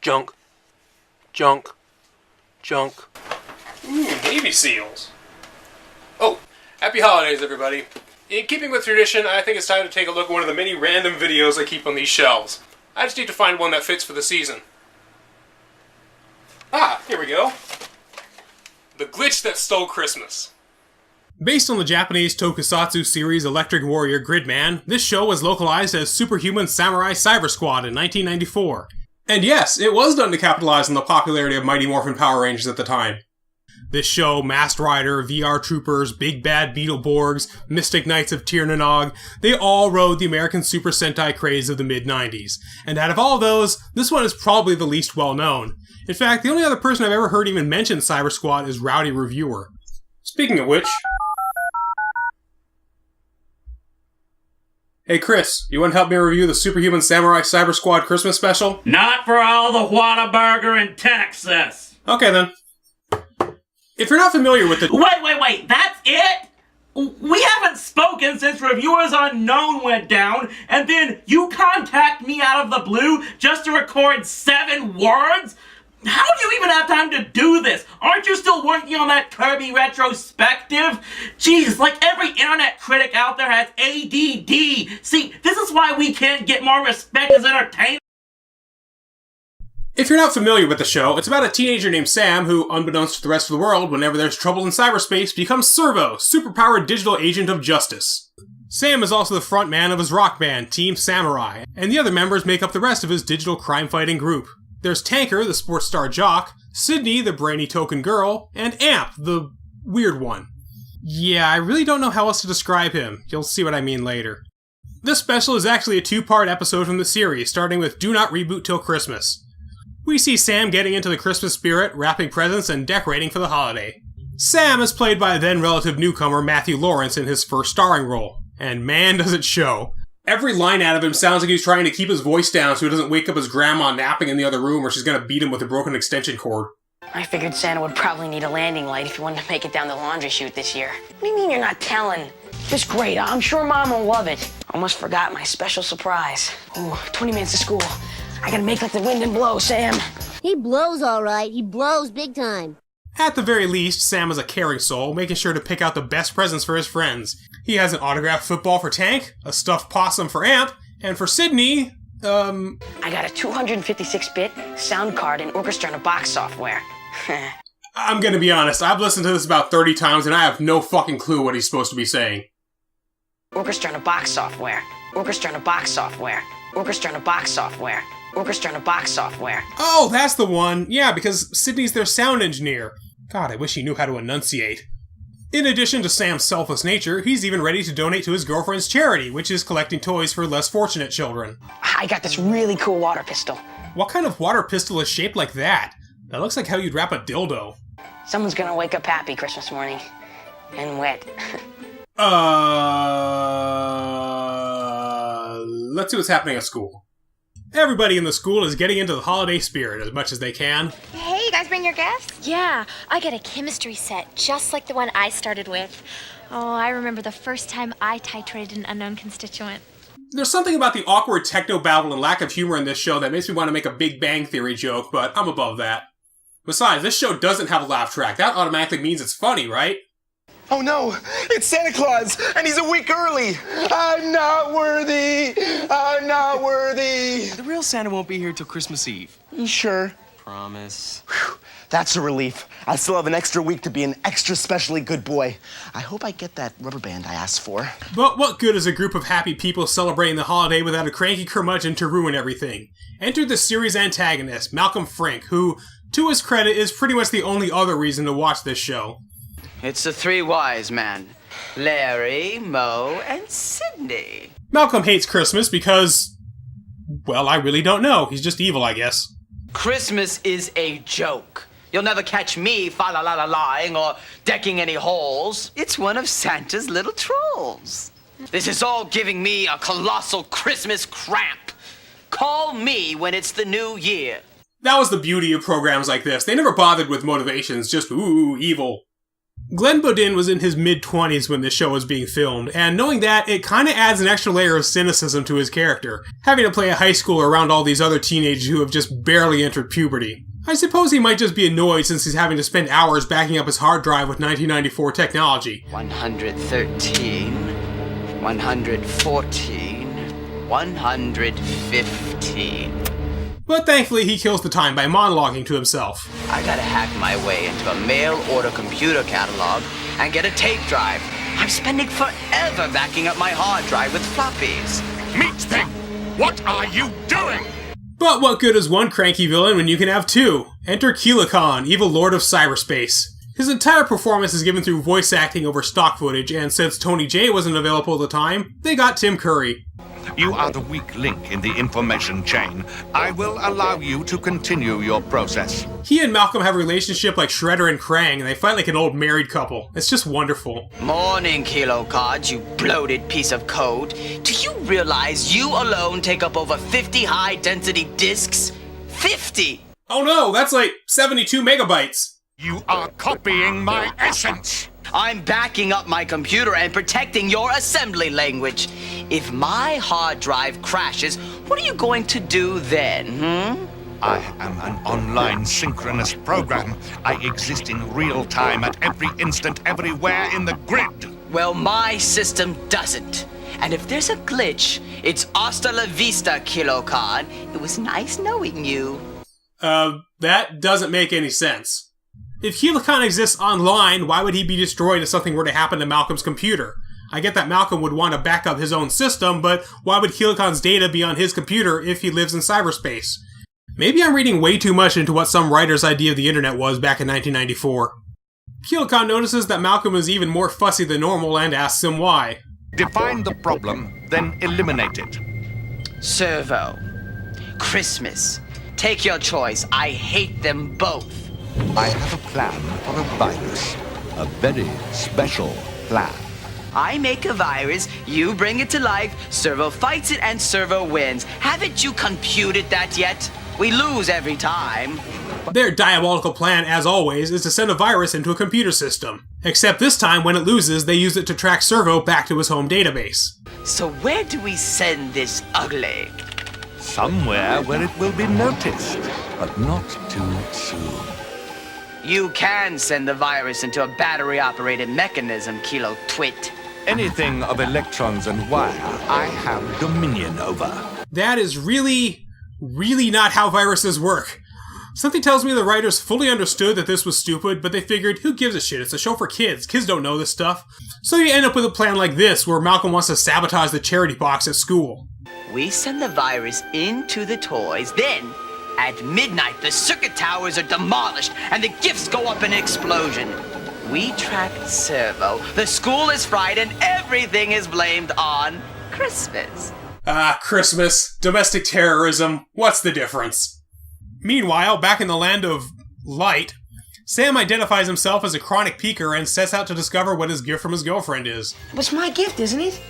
Junk. Junk. Junk. Ooh, Navy SEALs. Oh, happy holidays, everybody. In keeping with tradition, I think it's time to take a look at one of the many random videos I keep on these shelves. I just need to find one that fits for the season. Ah, here we go. The Glitch That Stole Christmas. Based on the Japanese tokusatsu series Electric Warrior Gridman, this show was localized as Superhuman Samurai Syber-Squad in 1994. And yes, it was done to capitalize on the popularity of Mighty Morphin Power Rangers at the time. This show, Masked Rider, VR Troopers, Big Bad Beetleborgs, Mystic Knights of Tir-na-nog, they all rode the American Super Sentai craze of the mid-90s. And out of all those, this one is probably the least well-known. In fact, the only other person I've ever heard even mention Syber-Squad is Rowdy Reviewer. Speaking of which... Hey Chris, you want to help me review the Superhuman Samurai Syber-Squad Christmas special? Not for all the Whataburger in Texas! Okay then. If you're not familiar with the... Wait, that's it? We haven't spoken since Reviewers Unknown went down, and then you contact me out of the blue just to record 7 words? How do you even have time to do this? Aren't you still working on that Kirby retrospective? Jeez, like every internet critic out there has ADD. See, this is why we can't get more respect as entertainers. If you're not familiar with the show, it's about a teenager named Sam who, unbeknownst to the rest of the world, whenever there's trouble in cyberspace, becomes Servo, superpowered digital agent of justice. Sam is also the front man of his rock band, Team Samurai, and the other members make up the rest of his digital crime-fighting group. There's Tanker, the sports star jock, Sydney, the brainy token girl, and Amp, the weird one. Yeah, I really don't know how else to describe him. You'll see what I mean later. This special is actually a 2-part episode from the series, starting with Do Not Reboot Till Christmas. We see Sam getting into the Christmas spirit, wrapping presents, and decorating for the holiday. Sam is played by then-relative newcomer Matthew Lawrence in his first starring role, and man does it show. Every line out of him sounds like he's trying to keep his voice down so he doesn't wake up his grandma napping in the other room or she's gonna beat him with a broken extension cord. I figured Santa would probably need a landing light if he wanted to make it down the laundry chute this year. What do you mean you're not telling? Just great. I'm sure Mom will love it. Almost forgot my special surprise. Ooh, 20 minutes to school. I gotta make like the wind and blow, Sam. He blows all right. He blows big time. At the very least, Sam is a caring soul, making sure to pick out the best presents for his friends. He has an autographed football for Tank, a stuffed possum for Amp, and for Sydney, I got a 256-bit sound card and orchestra in a box software. I'm gonna be honest, I've listened to this about 30 times and I have no fucking clue what he's supposed to be saying. Orchestra in a box software. Orchestra in a box software. Orchestra in a box software. Orchestra in a box software. Oh, that's the one. Yeah, because Sydney's their sound engineer. God, I wish he knew how to enunciate. In addition to Sam's selfless nature, he's even ready to donate to his girlfriend's charity, which is collecting toys for less fortunate children. I got this really cool water pistol. What kind of water pistol is shaped like that? That looks like how you'd wrap a dildo. Someone's gonna wake up happy Christmas morning. And wet. Let's see what's happening at school. Everybody in the school is getting into the holiday spirit as much as they can. Hey, you guys bring your gifts? Yeah, I got a chemistry set, just like the one I started with. Oh, I remember the first time I titrated an unknown constituent. There's something about the awkward techno-babble and lack of humor in this show that makes me want to make a Big Bang Theory joke, but I'm above that. Besides, this show doesn't have a laugh track. That automatically means it's funny, right? Oh no, it's Santa Claus, and he's a week early. I'm not worthy. I'm not worthy. The real Santa won't be here till Christmas Eve. You sure? Promise. Whew, that's a relief. I still have an extra week to be an extra specially good boy. I hope I get that rubber band I asked for. But what good is a group of happy people celebrating the holiday without a cranky curmudgeon to ruin everything? Enter the series antagonist, Malcolm Frink, who, to his credit, is pretty much the only other reason to watch this show. It's the 3 wise men. Larry, Moe, and Sydney. Malcolm hates Christmas because... well, I really don't know. He's just evil, I guess. Christmas is a joke. You'll never catch me fa-la-la-la-lying or decking any halls. It's one of Santa's little trolls. This is all giving me a colossal Christmas cramp. Call me when it's the new year. That was the beauty of programs like this. They never bothered with motivations, just, ooh, evil. Glenn Bodin was in his mid-20s when this show was being filmed, and knowing that, it kinda adds an extra layer of cynicism to his character, having to play a high schooler around all these other teenagers who have just barely entered puberty. I suppose he might just be annoyed since he's having to spend hours backing up his hard drive with 1994 technology. 113, 114, 115. But thankfully, he kills the time by monologuing to himself. I gotta hack my way into a mail-order computer catalog and get a tape drive. I'm spending forever backing up my hard drive with floppies. Meat thing! What are you doing? But what good is one cranky villain when you can have two? Enter Keelan, evil lord of cyberspace. His entire performance is given through voice acting over stock footage, and since Tony Jay wasn't available at the time, they got Tim Curry. You are the weak link in the information chain. I will allow you to continue your process. He and Malcolm have a relationship like Shredder and Krang, and they fight like an old married couple. It's just wonderful. Morning, Kilocard, you bloated piece of code. Do you realize you alone take up over 50 high-density disks? 50! Oh no, that's like 72 megabytes. You are copying my essence. I'm backing up my computer and protecting your assembly language. If my hard drive crashes, what are you going to do then, I am an online synchronous program. I exist in real time at every instant, everywhere in the grid. Well, my system doesn't. And if there's a glitch, it's hasta la vista, Kilocard. It was nice knowing you. That doesn't make any sense. If Keelan exists online, why would he be destroyed if something were to happen to Malcolm's computer? I get that Malcolm would want to back up his own system, but why would Keelan's data be on his computer if he lives in cyberspace? Maybe I'm reading way too much into what some writer's idea of the internet was back in 1994. Keelan notices that Malcolm is even more fussy than normal and asks him why. Define the problem, then eliminate it. Servo. Christmas. Take your choice. I hate them both. I have a plan for a virus. A very special plan. I make a virus, you bring it to life, Servo fights it, and Servo wins. Haven't you computed that yet? We lose every time. Their diabolical plan, as always, is to send a virus into a computer system. Except this time, when it loses, they use it to track Servo back to his home database. So where do we send this ugly? Somewhere where it will be noticed, but not too soon. You can send the virus into a battery-operated mechanism, Kilo Twit. Anything of electrons and wire, I have dominion over. That is really not how viruses work. Something tells me the writers fully understood that this was stupid, but they figured, who gives a shit? It's a show for kids. Kids don't know this stuff. So you end up with a plan like this, where Malcolm wants to sabotage the charity box at school. We send the virus into the toys, then at midnight, the circuit towers are demolished and the gifts go up in an explosion. We track Servo, the school is fried, and everything is blamed on Christmas. Christmas. Domestic terrorism. What's the difference? Meanwhile, back in the land of light, Sam identifies himself as a chronic peeker and sets out to discover what his gift from his girlfriend is. It's my gift, isn't it?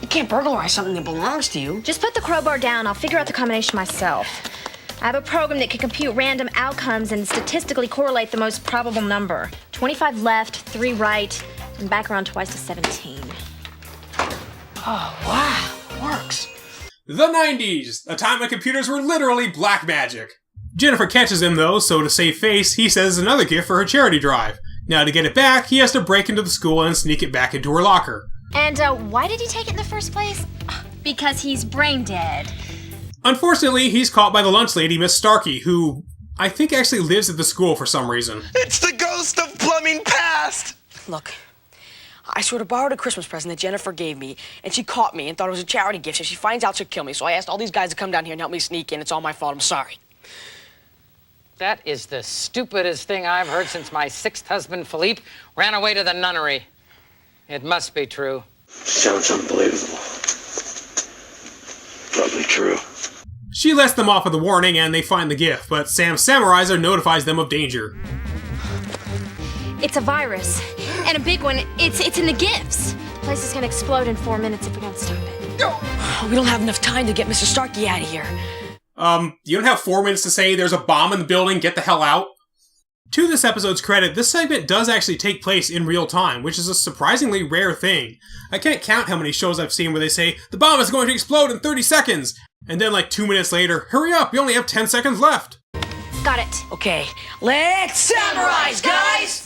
You can't burglarize something that belongs to you. Just put the crowbar down. I'll figure out the combination myself. I have a program that can compute random outcomes and statistically correlate the most probable number. 25 left, 3 right, and back around twice to 17. Oh, wow. Works. The 90s! A time when computers were literally black magic. Jennifer catches him though, so to save face, he says another gift for her charity drive. Now to get it back, he has to break into the school and sneak it back into her locker. And why did he take it in the first place? Because he's brain dead. Unfortunately, he's caught by the lunch lady, Miss Starkey, who I think actually lives at the school for some reason. It's the ghost of plumbing past! Look, I sort of borrowed a Christmas present that Jennifer gave me, and she caught me and thought it was a charity gift. If she finds out, she'll kill me. So I asked all these guys to come down here and help me sneak in. It's all my fault. I'm sorry. That is the stupidest thing I've heard since my 6th husband, Philippe, ran away to the nunnery. It must be true. Sounds unbelievable. Probably true. She lets them off with a warning and they find the gift, but Sam's Samurise notifies them of danger. It's a virus, and a big one. It's in the gifts. The place is gonna explode in 4 minutes if we don't stop it. We don't have enough time to get Mr. Starkey out of here. You don't have 4 minutes to say there's a bomb in the building, get the hell out? To this episode's credit, this segment does actually take place in real time, which is a surprisingly rare thing. I can't count how many shows I've seen where they say, "The bomb is going to explode in 30 seconds!" And then like 2 minutes later, "Hurry up, we only have 10 seconds left!" Got it. Okay, let's Samurise, guys!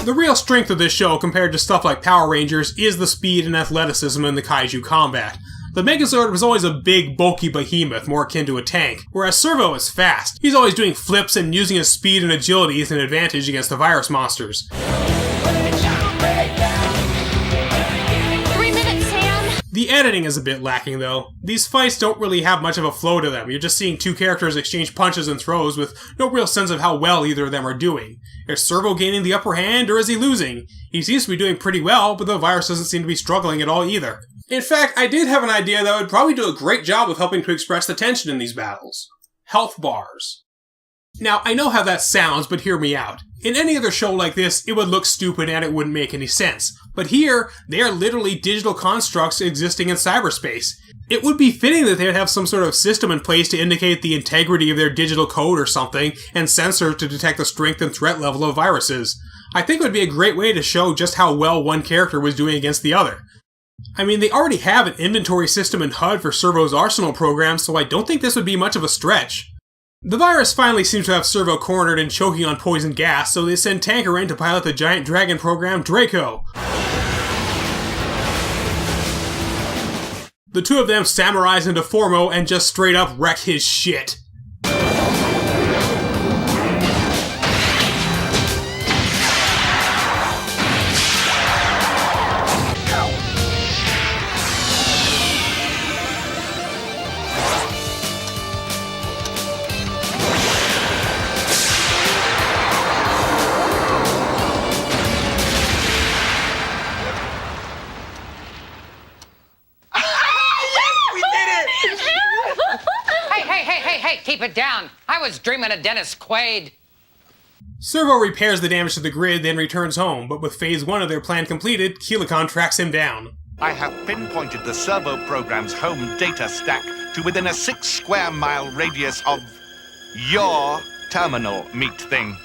The real strength of this show compared to stuff like Power Rangers is the speed and athleticism in the kaiju combat. The Megazord was always a big, bulky behemoth, more akin to a tank, whereas Servo is fast. He's always doing flips and using his speed and agility as an advantage against the virus monsters. 3 minutes, Sam! The editing is a bit lacking though. These fights don't really have much of a flow to them. You're just seeing two characters exchange punches and throws with no real sense of how well either of them are doing. Is Servo gaining the upper hand or is he losing? He seems to be doing pretty well, but the virus doesn't seem to be struggling at all either. In fact, I did have an idea that would probably do a great job of helping to express the tension in these battles. Health bars. Now, I know how that sounds, but hear me out. In any other show like this, it would look stupid and it wouldn't make any sense. But here, they are literally digital constructs existing in cyberspace. It would be fitting that they would have some sort of system in place to indicate the integrity of their digital code or something, and sensors to detect the strength and threat level of viruses. I think it would be a great way to show just how well one character was doing against the other. I mean, they already have an inventory system in HUD for Servo's Arsenal program, so I don't think this would be much of a stretch. The virus finally seems to have Servo cornered and choking on poison gas, so they send Tanker in to pilot the giant dragon program Draco. The two of them Samurise into Formo and just straight up wreck his shit. Hey, keep it down. I was dreaming of Dennis Quaid. Servo repairs the damage to the grid, then returns home, but with Phase 1 of their plan completed, Keelicon tracks him down. I have pinpointed the servo program's home data stack to within a 6 square mile radius of your terminal, meat thing.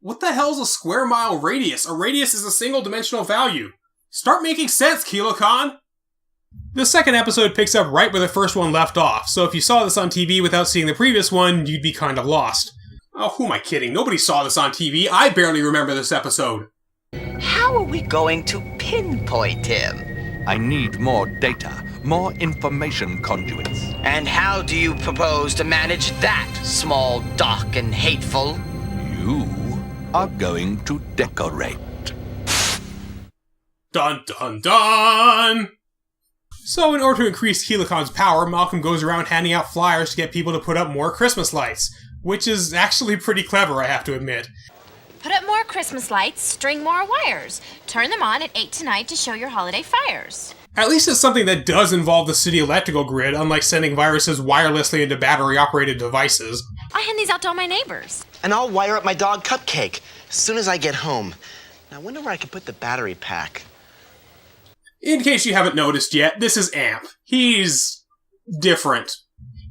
What the hell's a square mile radius? A radius is a single dimensional value. Start making sense, Keelicon! The second episode picks up right where the first one left off, so if you saw this on TV without seeing the previous one, you'd be kind of lost. Oh, who am I kidding? Nobody saw this on TV. I barely remember this episode. How are we going to pinpoint him? I need more data, more information conduits. And how do you propose to manage that, small, dark, and hateful? You are going to decorate. Dun dun dun! So in order to increase Keelicon's power, Malcolm goes around handing out flyers to get people to put up more Christmas lights. Which is actually pretty clever, I have to admit. Put up more Christmas lights, string more wires. Turn them on at 8 tonight to show your holiday fires. At least it's something that does involve the city electrical grid, unlike sending viruses wirelessly into battery-operated devices. I hand these out to all my neighbors. And I'll wire up my dog Cupcake as soon as I get home. Now, I wonder where I can put the battery pack. In case you haven't noticed yet, this is Amp. He's different.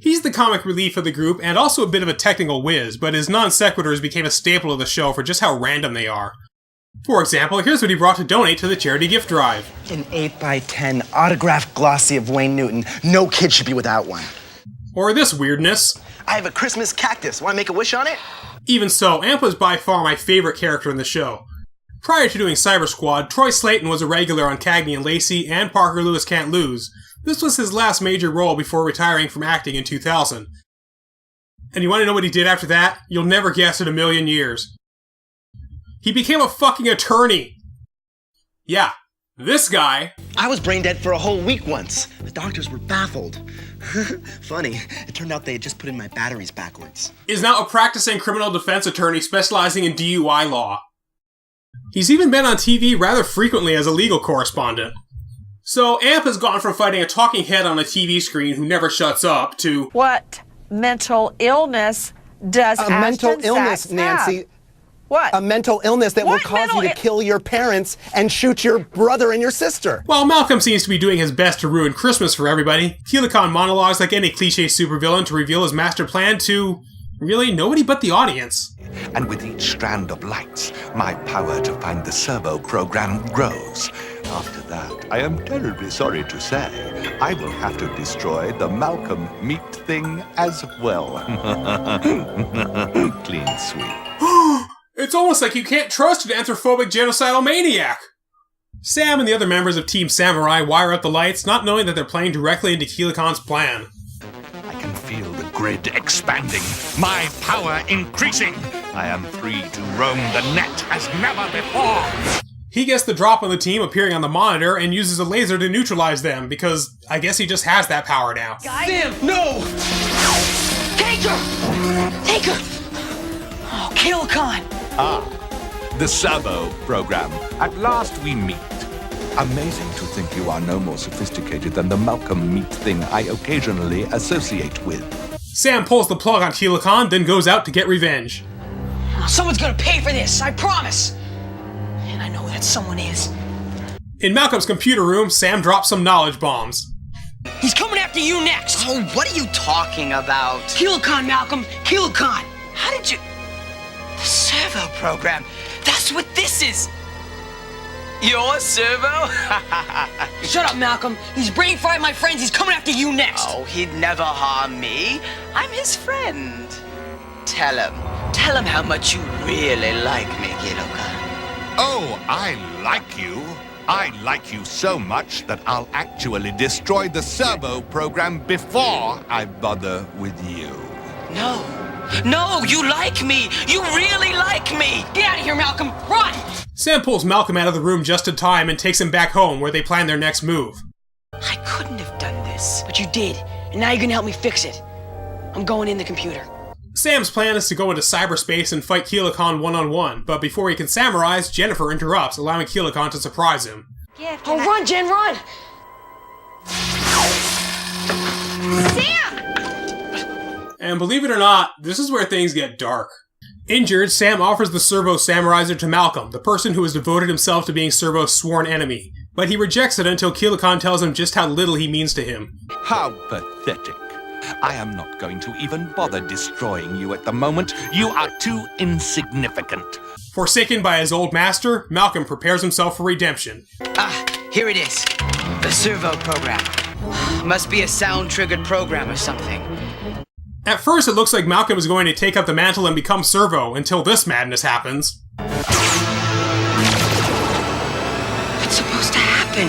He's the comic relief of the group and also a bit of a technical whiz, but his non-sequiturs became a staple of the show for just how random they are. For example, here's what he brought to donate to the charity gift drive. An 8x10 autographed glossy of Wayne Newton. No kid should be without one. Or this weirdness. I have a Christmas cactus. Want to make a wish on it? Even so, Amp was by far my favorite character in the show. Prior to doing Syber-Squad, Troy Slayton was a regular on Cagney and Lacey and Parker Lewis Can't Lose. This was his last major role before retiring from acting in 2000. And you want to know what he did after that? You'll never guess in a million years. He became a fucking attorney! Yeah, this guy... I was brain dead for a whole week once. The doctors were baffled. Funny, it turned out they had just put in my batteries backwards. ...is now a practicing criminal defense attorney specializing in DUI law. He's even been on TV rather frequently as a legal correspondent. So, Amp has gone from fighting a talking head on a TV screen who never shuts up to... What mental illness does a mental illness, Sachs Nancy? have? What? A mental illness that will cause you to kill your parents and shoot your brother and your sister. While Malcolm seems to be doing his best to ruin Christmas for everybody, Keelan monologues like any cliché supervillain to reveal his master plan to, really, nobody but the audience. And with each strand of lights, my power to find the servo program grows. After that, I am terribly sorry to say, I will have to destroy the Malcolm meat thing as well. Clean sweep. It's almost like you can't trust an anthrophobic genocidal maniac! Sam and the other members of Team Samurai wire up the lights, not knowing that they're playing directly into Keelan's plan. I can feel the grid expanding, my power increasing. I am free to roam the net as never before. He gets the drop on the team appearing on the monitor and uses a laser to neutralize them, because I guess he just has that power now. Sam, no! Take her! Take her! Oh, Keelan! The servo program. At last we meet. Amazing to think you are no more sophisticated than the Malcolm meat thing I occasionally associate with. Sam pulls the plug on Keelan, then goes out to get revenge. Someone's gonna pay for this, I promise! And I know who that someone is. In Malcolm's computer room, Sam drops some knowledge bombs. He's coming after you next! Oh, what are you talking about? Keelan, Malcolm! Keelan! How did you... The servo program. That's what this is. Your servo? Shut up, Malcolm. He's brain fried my friends. He's coming after you next. Oh, he'd never harm me. I'm his friend. Tell him how much you really like me, Keelan. Oh, I like you. I like you so much that I'll actually destroy the servo program before I bother with you. No, you like me! You really like me! Get out of here, Malcolm! Run! Sam pulls Malcolm out of the room just in time and takes him back home, where they plan their next move. I couldn't have done this. But you did, and now you're gonna help me fix it. I'm going in the computer. Sam's plan is to go into cyberspace and fight Keelan one-on-one, but before he can Samurize, Jennifer interrupts, allowing Keelan to surprise him. Run, Jen, run! Sam! And believe it or not, this is where things get dark. Injured, Sam offers the Servo Samurizer to Malcolm, the person who has devoted himself to being Servo's sworn enemy. But he rejects it until Keelan tells him just how little he means to him. How pathetic. I am not going to even bother destroying you at the moment. You are too insignificant. Forsaken by his old master, Malcolm prepares himself for redemption. Here it is. The servo program. Must be a sound-triggered program or something. At first, it looks like Malcolm is going to take up the mantle and become Servo, until this madness happens. What's supposed to happen?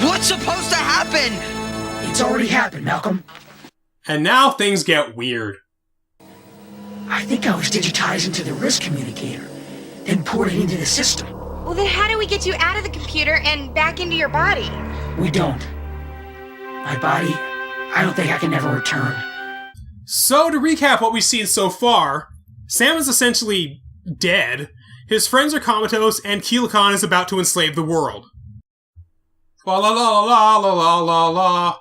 What's supposed to happen? It's already happened, Malcolm. And now things get weird. I think I was digitized into the wrist communicator, then ported into the system. Well, then how do we get you out of the computer and back into your body? We don't. My body, I don't think I can ever return. So, to recap what we've seen so far, Sam is essentially dead, his friends are comatose, and Keelan is about to enslave the world. La la la la la la la la.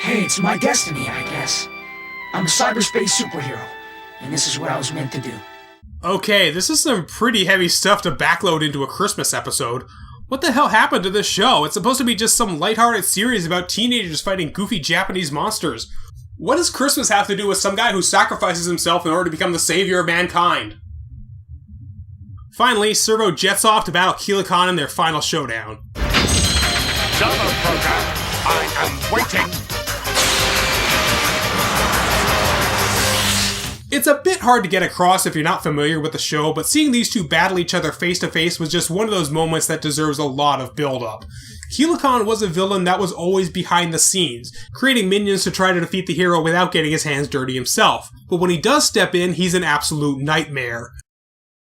Hey, it's my destiny, I guess. I'm a cyberspace superhero, and this is what I was meant to do. Okay, this is some pretty heavy stuff to backload into a Christmas episode. What the hell happened to this show? It's supposed to be just some lighthearted series about teenagers fighting goofy Japanese monsters. What does Christmas have to do with some guy who sacrifices himself in order to become the savior of mankind? Finally, Servo jets off to battle Keelan in their final showdown. Servo program, I am waiting. It's a bit hard to get across if you're not familiar with the show, but seeing these two battle each other face to face was just one of those moments that deserves a lot of build-up. Keelan was a villain that was always behind the scenes, creating minions to try to defeat the hero without getting his hands dirty himself. But when he does step in, he's an absolute nightmare.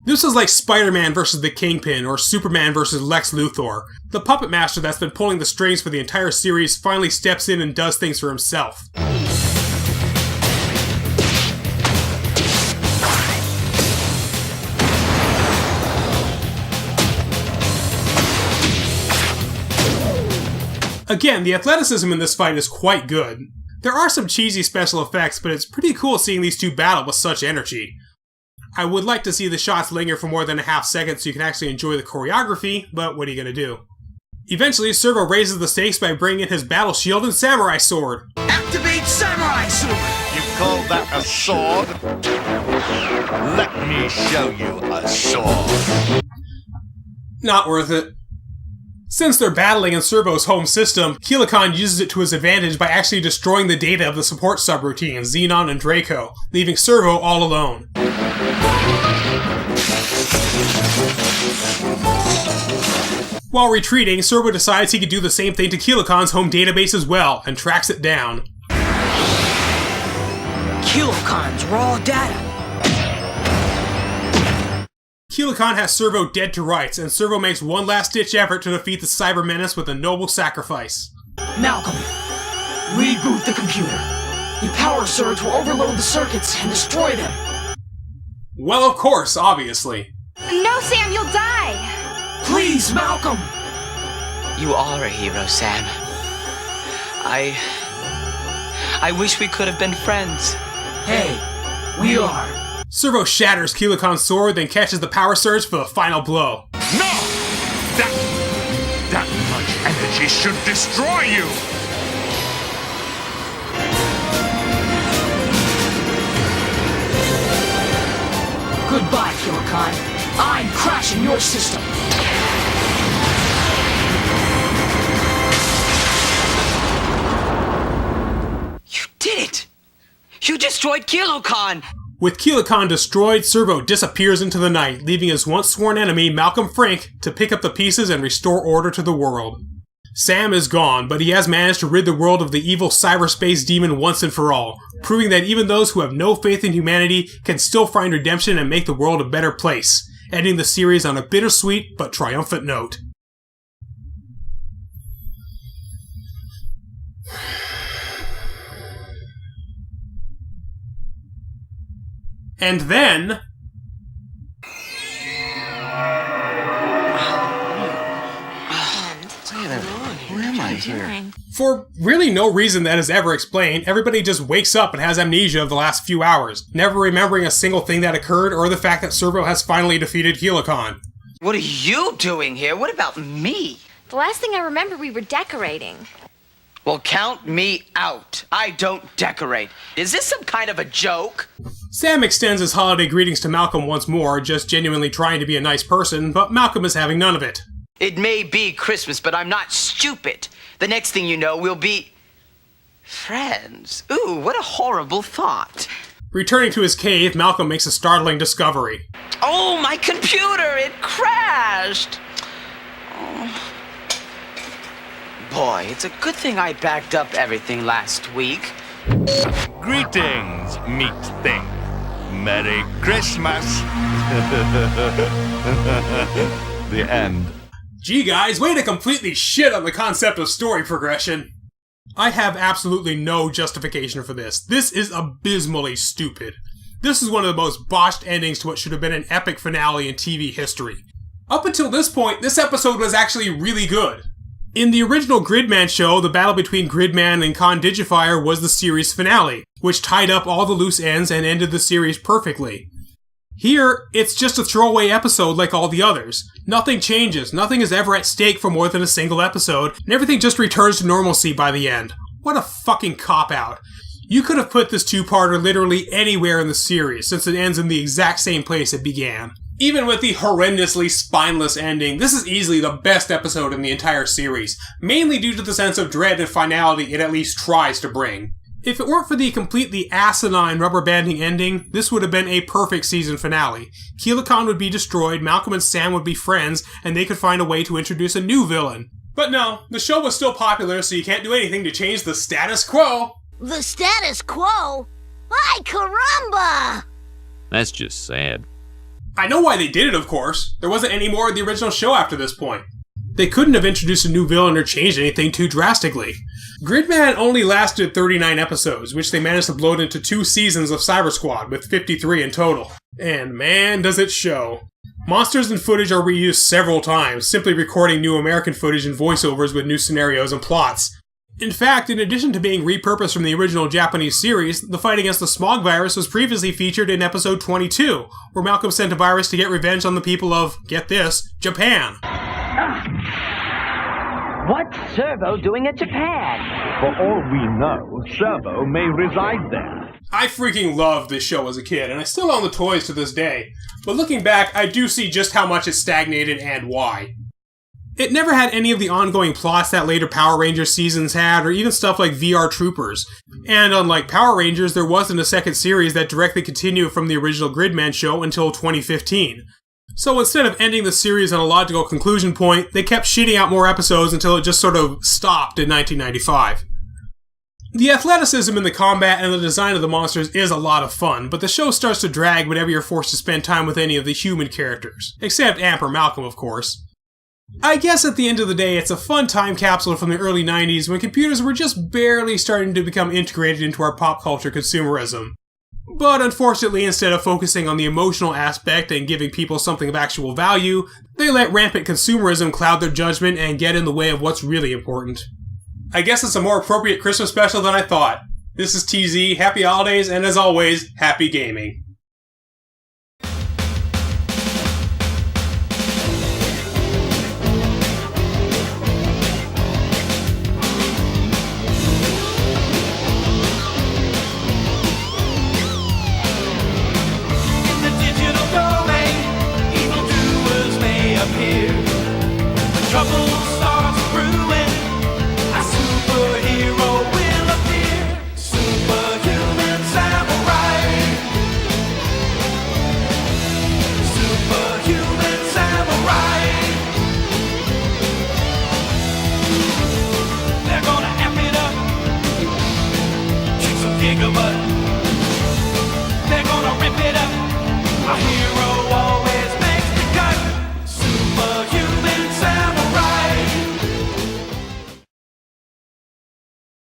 This is like Spider-Man versus the Kingpin, or Superman versus Lex Luthor. The puppet master that's been pulling the strings for the entire series finally steps in and does things for himself. Again, the athleticism in this fight is quite good. There are some cheesy special effects, but it's pretty cool seeing these two battle with such energy. I would like to see the shots linger for more than a half second so you can actually enjoy the choreography, but what are you gonna do? Eventually, Servo raises the stakes by bringing in his battle shield and samurai sword. Activate Samurai Sword! You call that a sword? Let me show you a sword. Not worth it. Since they're battling in Servo's home system, Keelikon uses it to his advantage by actually destroying the data of the support subroutines, Xenon and Draco, leaving Servo all alone. While retreating, Servo decides he could do the same thing to Keelikon's home database as well, and tracks it down. Keelikon's raw data. Keelikon has Servo dead to rights, and Servo makes one last-ditch effort to defeat the Cyber Menace with a noble sacrifice. Malcolm, reboot the computer. The power surge will overload the circuits and destroy them. Well, of course, obviously. No, Sam, you'll die. Please, Malcolm. You are a hero, Sam. I wish we could have been friends. Hey, we are. Servo shatters Keelikon's sword, then catches the power surge for the final blow. No! That much energy should destroy you! Goodbye, Keelikon. I'm crashing your system. You did it! You destroyed Keelikon! With Keelikon destroyed, Servo disappears into the night, leaving his once sworn enemy, Malcolm Frank, to pick up the pieces and restore order to the world. Sam is gone, but he has managed to rid the world of the evil cyberspace demon once and for all, proving that even those who have no faith in humanity can still find redemption and make the world a better place, ending the series on a bittersweet but triumphant note. And then... Where am I here? For really no reason that is ever explained, everybody just wakes up and has amnesia of the last few hours, never remembering a single thing that occurred or the fact that Servo has finally defeated Keelikon. What are you doing here? What about me? The last thing I remember, we were decorating. Well, count me out. I don't decorate. Is this some kind of a joke? Sam extends his holiday greetings to Malcolm once more, just genuinely trying to be a nice person, but Malcolm is having none of it. It may be Christmas, but I'm not stupid. The next thing you know, we'll be... friends. Ooh, what a horrible thought. Returning to his cave, Malcolm makes a startling discovery. Oh, my computer! It crashed! Oh. Boy, it's a good thing I backed up everything last week. Greetings, meat thing. Merry Christmas. The end. Gee guys, way to completely shit on the concept of story progression. I have absolutely no justification for this. This is abysmally stupid. This is one of the most botched endings to what should have been an epic finale in TV history. Up until this point, this episode was actually really good. In the original Gridman show, the battle between Gridman and Con Digifier was the series finale, which tied up all the loose ends and ended the series perfectly. Here, it's just a throwaway episode like all the others. Nothing changes, nothing is ever at stake for more than a single episode, and everything just returns to normalcy by the end. What a fucking cop-out. You could have put this two-parter literally anywhere in the series, since it ends in the exact same place it began. Even with the horrendously spineless ending, this is easily the best episode in the entire series, mainly due to the sense of dread and finality it at least tries to bring. If it weren't for the completely asinine rubber-banding ending, this would have been a perfect season finale. Keelikon would be destroyed, Malcolm and Sam would be friends, and they could find a way to introduce a new villain. But no, the show was still popular, so you can't do anything to change the status quo. The status quo? Ay, caramba! That's just sad. I know why they did it, of course. There wasn't any more of the original show after this point. They couldn't have introduced a new villain or changed anything too drastically. Gridman only lasted 39 episodes, which they managed to bloat into 2 seasons of Syber-Squad, with 53 in total. And man, does it show. Monsters and footage are reused several times, simply recording new American footage and voiceovers with new scenarios and plots. In fact, in addition to being repurposed from the original Japanese series, the fight against the smog virus was previously featured in episode 22, where Malcolm sent a virus to get revenge on the people of, get this, Japan. What's Servo doing at Japan? For all we know, Servo may reside there. I freaking loved this show as a kid, and I still own the toys to this day. But looking back, I do see just how much it stagnated and why. It never had any of the ongoing plots that later Power Rangers seasons had, or even stuff like VR Troopers. And unlike Power Rangers, there wasn't a second series that directly continued from the original Gridman show until 2015. So instead of ending the series on a logical conclusion point, they kept shitting out more episodes until it just sort of stopped in 1995. The athleticism in the combat and the design of the monsters is a lot of fun, but the show starts to drag whenever you're forced to spend time with any of the human characters. Except Amp or Malcolm, of course. I guess at the end of the day, it's a fun time capsule from the early 90s when computers were just barely starting to become integrated into our pop culture consumerism. But unfortunately, instead of focusing on the emotional aspect and giving people something of actual value, they let rampant consumerism cloud their judgment and get in the way of what's really important. I guess it's a more appropriate Christmas special than I thought. This is TZ, happy holidays, and as always, happy gaming. Trouble starts brewing, a superhero will appear. Superhuman samurai. Superhuman samurai. They're gonna amp it up, kick some gigabutt. They're gonna rip it up, a hero.